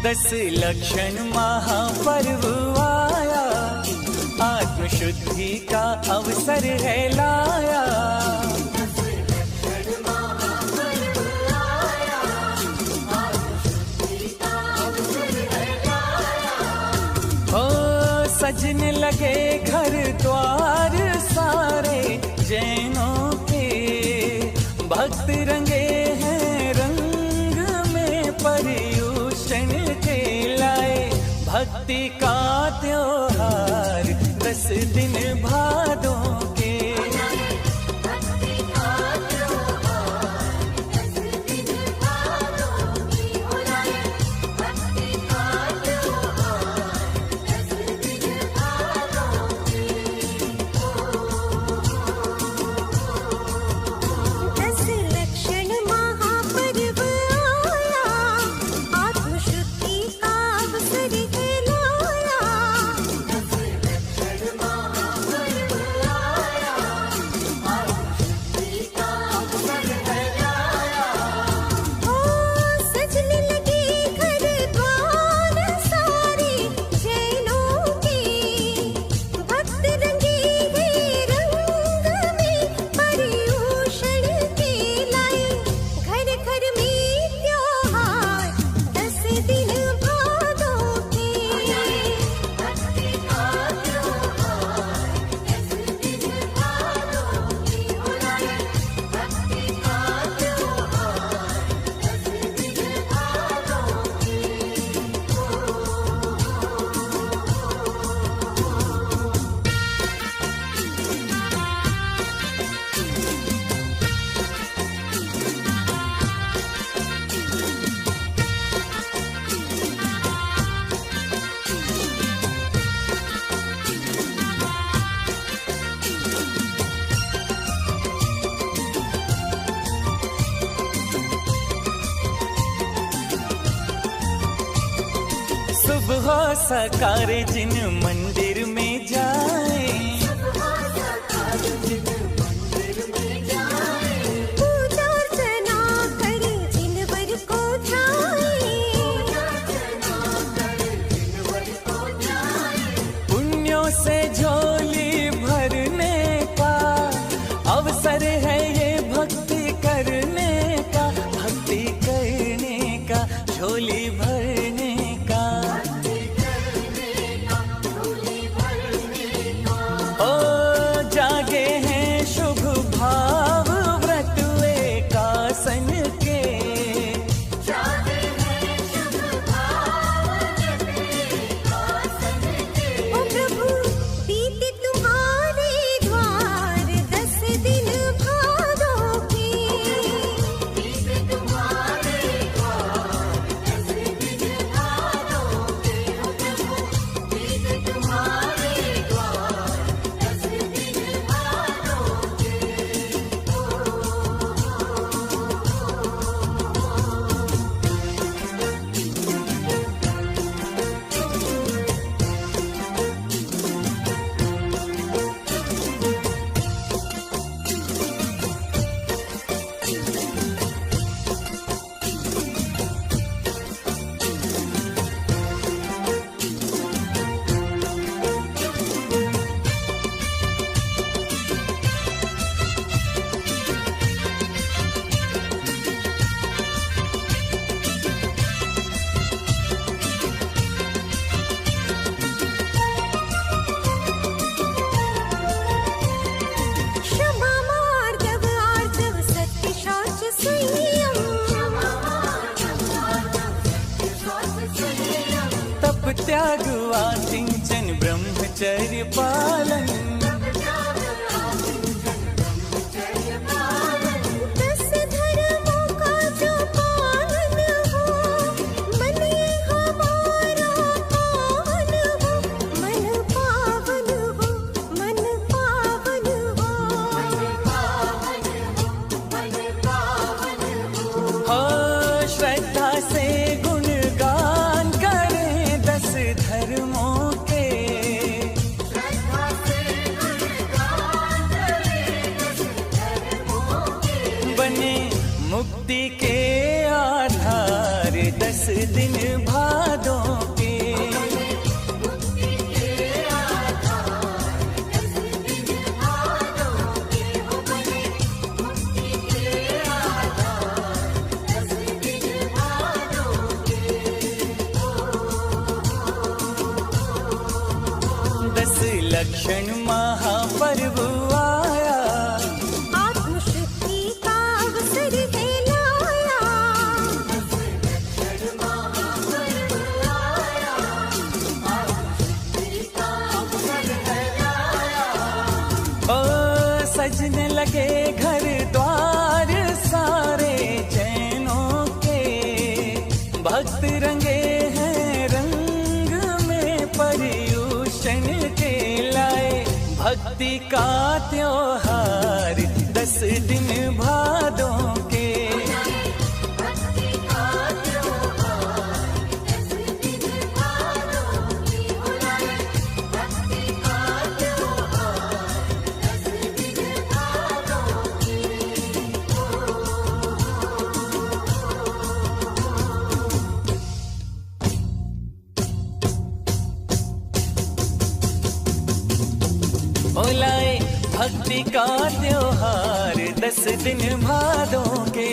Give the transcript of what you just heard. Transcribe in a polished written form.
दस लक्षण महापर्व आया, आत्मशुद्धि का अवसर है लाया। हो सजने लगे घर द्वार सारे जैनों के, भक्त रंगे हैं रंग में पर्यूषण के लाए। भक्ति का त्योहार 10 दिन भादों के, सुबह सकार जिन मंदिर में जाए, पूजा अर्चना करे जिनवर को पुण्यों से झोली भरने का अवसर है ये, भक्ति करने का, भक्ति करने का, झोली भरने का। ओ जागे हैं शुभ भाव व्रत एकासन के, ओ प्रभु बीते तुम्हारे द्वार 10 दिन भादों के, क्षमा मार्दव आर्जव सत्य शौच संयम, तप त्याग आसिंचन ब्रह्मचर्य पालन। 10 मुक्ति के आधार 10 दिन भादों के। दस लक्षण महापर्व आया, आत्मशुद्धि का अवसर है लाया। ओ सजने लगे घर द्वार सारे जैनों के, भक्त रंगे हैं रंग में पर्यूषण के लाए। भक्ति का त्योहार 10 दिन भादों के। बोलाए भक्ति का त्योहार 10 दिन भादों के।